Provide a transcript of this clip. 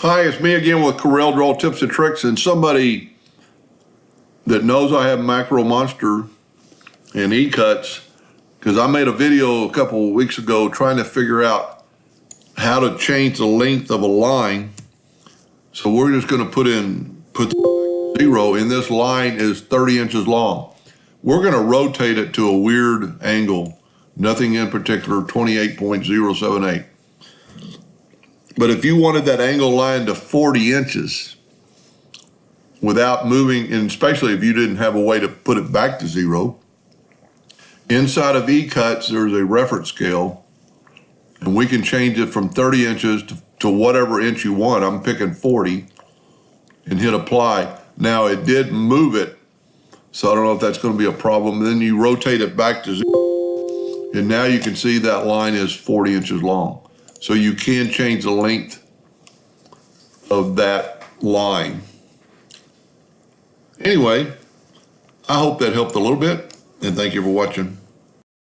Hi, it's me again with Corel Draw Tips and Tricks, and somebody that knows I have Macro Monster and E-Cuts, because I made a video a couple of weeks ago trying to figure out how to change the length of a line. So we're just going to put the 0, and this line is 30 inches long. We're going to rotate it to a weird angle, nothing in particular, 28.078. But if you wanted that angle line to 40 inches without moving, and especially if you didn't have a way to put it back to 0, inside of E-Cuts, there's a reference scale, and we can change it from 30 inches to whatever inch you want. I'm picking 40 and hit apply. Now it did move it, so I don't know if that's going to be a problem. Then you rotate it back to 0, and now you can see that line is 40 inches long. So you can change the length of that line. Anyway, I hope that helped a little bit, and thank you for watching.